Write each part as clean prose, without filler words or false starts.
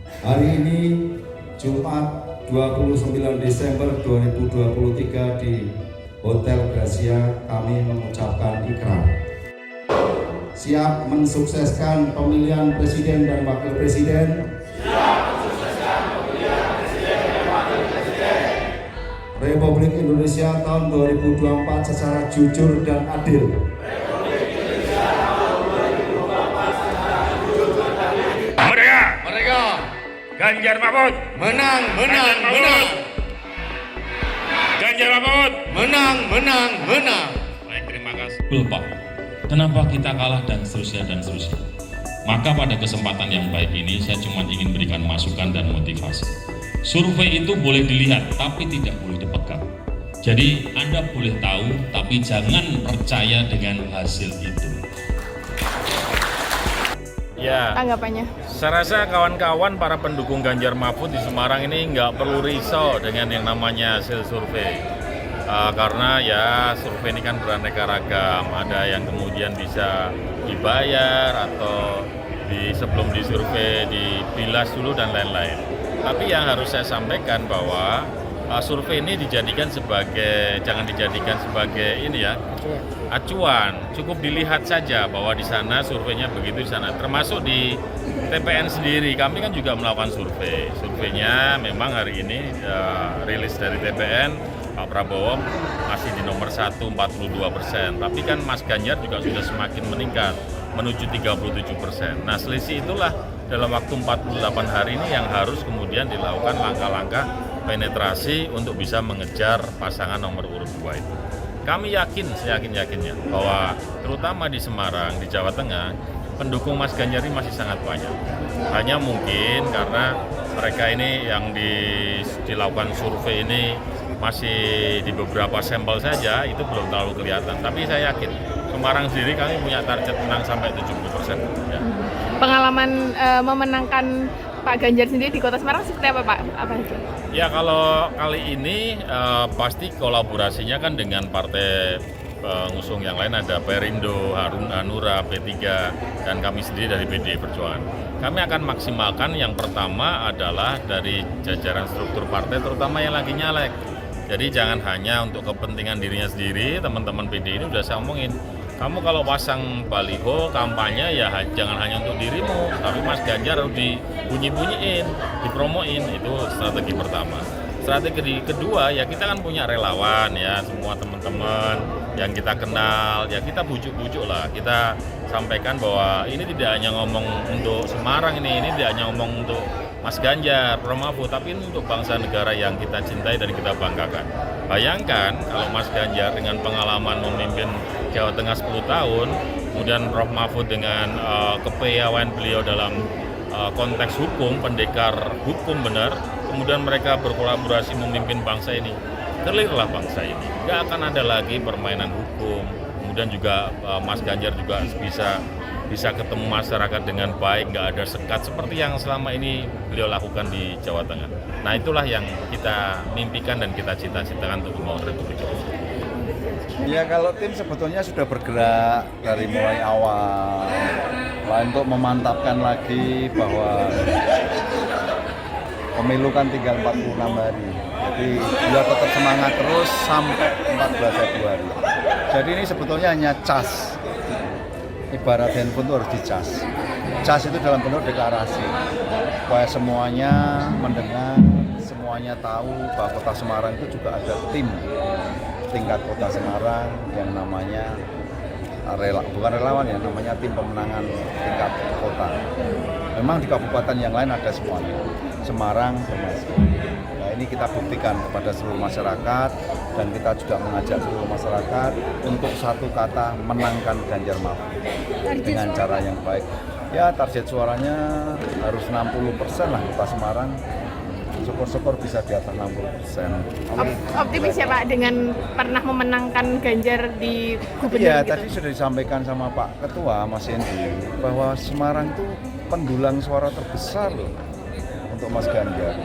Hari ini Jumat 29 Desember 2023 di Hotel Gracia kami mengucapkan ikrar siap mensukseskan pemilihan presiden dan wakil presiden Republik Indonesia tahun 2024 secara jujur dan adil. Merdeka! Merdeka! Ganjar Mahfud! Menang, menang, menang! Ganjar Mahfud! Menang, menang, menang! Baik, terima kasih. Lupa, kenapa kita kalah dan seterusnya dan seterusnya. Maka pada kesempatan yang baik ini saya cuma ingin berikan masukan dan motivasi. Survei itu boleh dilihat tapi tidak boleh dipegang. Jadi Anda boleh tahu tapi jangan percaya dengan hasil itu. Ya, Tanggapannya? saya rasa kawan-kawan para pendukung Ganjar Mahfud di Semarang ini nggak perlu risau dengan yang namanya hasil survei. Karena ya survei ini kan beraneka ragam, ada yang kemudian bisa dibayar atau sebelum disurvei dibilas dulu dan lain-lain. Tapi yang harus saya sampaikan bahwa survei ini jangan dijadikan sebagai ini ya acuan, cukup dilihat saja bahwa di sana surveinya begitu di sana. Termasuk di TPN sendiri, kami kan juga melakukan survei. Surveinya memang hari ini rilis dari TPN, Pak Prabowo masih di nomor 1 42%, tapi kan Mas Ganjar juga sudah semakin meningkat menuju 37%. Nah, selisih itulah dalam waktu 48 hari ini yang harus kemudian dilakukan langkah-langkah penetrasi untuk bisa mengejar pasangan nomor urut 2 itu. Kami yakin, seyakin-yakinnya bahwa terutama di Semarang, di Jawa Tengah, pendukung Mas Ganjar ini masih sangat banyak. Hanya mungkin karena mereka ini yang dilakukan survei ini masih di beberapa sampel saja, itu belum terlalu kelihatan. Tapi saya yakin, Semarang sendiri kami punya target menang sampai 70%. Ya. Pengalaman memenangkan Pak Ganjar sendiri di Kota Semarang seperti apa Pak? Apa itu? Ya kalau kali ini pasti kolaborasinya kan dengan partai pengusung yang lain, ada Perindo, Hanura, P3, dan kami sendiri dari PDI Perjuangan. Kami akan maksimalkan yang pertama adalah dari jajaran struktur partai, terutama yang lagi nyalek. Jadi jangan hanya untuk kepentingan dirinya sendiri, teman-teman PDI ini sudah saya omongin. Kamu kalau pasang baliho kampanye ya jangan hanya untuk dirimu, tapi Mas Ganjar harus dibunyi-bunyiin, dipromoin, itu strategi pertama. Strategi kedua ya kita kan punya relawan ya, semua teman-teman yang kita kenal, ya kita bujuk-bujuk lah, kita sampaikan bahwa ini tidak hanya ngomong untuk Semarang ini tidak hanya ngomong untuk Mas Ganjar, Mahfud, tapi ini untuk bangsa negara yang kita cintai dan kita banggakan. Bayangkan kalau Mas Ganjar dengan pengalaman memimpin Jawa Tengah 10 tahun, kemudian Prof. Mahfud dengan kepiawaian beliau dalam konteks hukum, pendekar hukum benar, kemudian mereka berkolaborasi memimpin bangsa ini. Clearlah bangsa ini, nggak akan ada lagi permainan hukum. Kemudian juga Mas Ganjar juga bisa ketemu masyarakat dengan baik, nggak ada sekat seperti yang selama ini beliau lakukan di Jawa Tengah. Nah itulah yang kita mimpikan dan kita cita-citakan untuk membangun Republik Indonesia. Ya kalau tim sebetulnya sudah bergerak dari mulai awal untuk memantapkan lagi bahwa pemilu kan tinggal 46 hari. Jadi beliau tetap semangat terus sampai 14 Februari. Jadi ini sebetulnya hanya cas. Ibarat handphone itu harus dicas. Cas itu dalam bentuk deklarasi. Supaya semuanya mendengar, semuanya tahu bahwa Kota Semarang itu juga ada tim tingkat Kota Semarang yang namanya bukan relawan ya, namanya tim pemenangan tingkat kota. Memang di kabupaten yang lain ada semuanya. Semarang termasuk. Nah, ini kita buktikan kepada seluruh masyarakat dan kita juga mengajak seluruh masyarakat untuk satu kata menangkan Ganjar Mahfud dengan cara yang baik. Ya target suaranya harus 60% lah Kota Semarang. Syukur-syukur bisa di atas 60%. Optimis ya Pak dengan pernah memenangkan Ganjar di gubernur Ya gitu? tadi sudah disampaikan sama Pak Ketua Mas Endi bahwa Semarang itu pendulang suara terbesar loh untuk Mas Ganjar.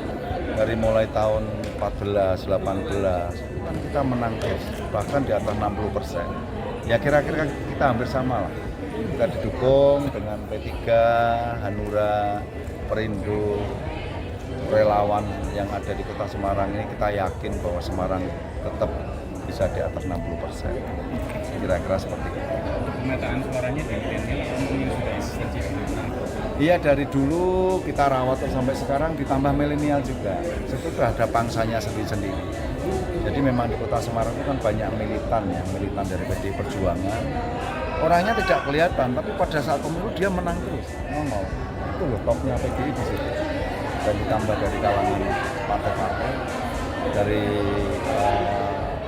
Dari mulai tahun 14, 18 kan kita menang terus, bahkan di atas 60%. Ya kira-kira kita hampir sama lah. Kita didukung dengan P3, Hanura, Perindo, relawan yang ada di Kota Semarang ini kita yakin bahwa Semarang tetap bisa di atas 60%. Kira-kira seperti itu. Pemetaan suaranya di milenial atau yang sudah eksistensi? Iya, dari dulu kita rawat sampai sekarang ditambah milenial juga. Itu sudah ada pangsanya sendiri-sendiri. Jadi memang di Kota Semarang itu kan banyak militan ya, militan dari PDI Perjuangan. Orangnya tidak kelihatan, tapi pada saat pemilu dia menang terus. Ngomong, itu loh topnya PDI di situ. Dan ditambah dari kalangan partai-partai, dari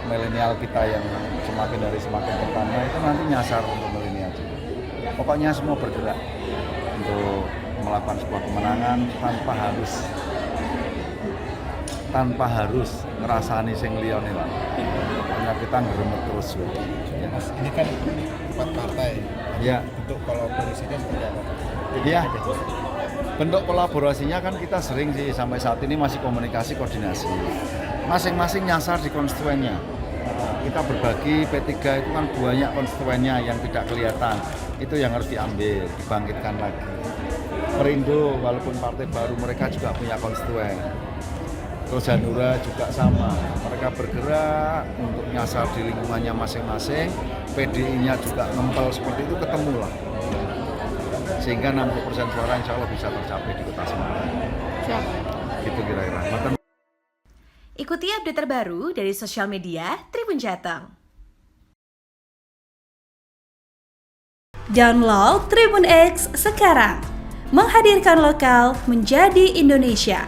milenial kita yang semakin dari semakin bertambah itu nanti nyasar untuk milenial juga. Pokoknya semua bergerak untuk melakukan sebuah kemenangan tanpa harus ngerasani sing liyane lah. Pokoknya kita ngeremet terus. Ya. Mas, ini kan 4 partai. Ya. Bentuk kolaborasinya seperti apa? Iya. Bentuk kolaborasinya kan kita sering sih sampai saat ini masih komunikasi koordinasi. Masing-masing nyasar di konstituennya. Kita berbagi P3 itu kan banyak konstituennya yang tidak kelihatan. Itu yang harus diambil, dibangkitkan lagi. Perindo walaupun partai baru mereka juga punya konstituen. Terus Hanura juga sama, mereka bergerak untuk nyasar di lingkungannya masing-masing, PDI-nya juga ngempel seperti itu, ketemulah. Sehingga 60% suara insya Allah bisa tercapai di Kota Semarang. Gitu kira-kira. Ikuti update terbaru dari sosial media Tribun Jateng. Download Tribun X sekarang, menghadirkan lokal menjadi Indonesia.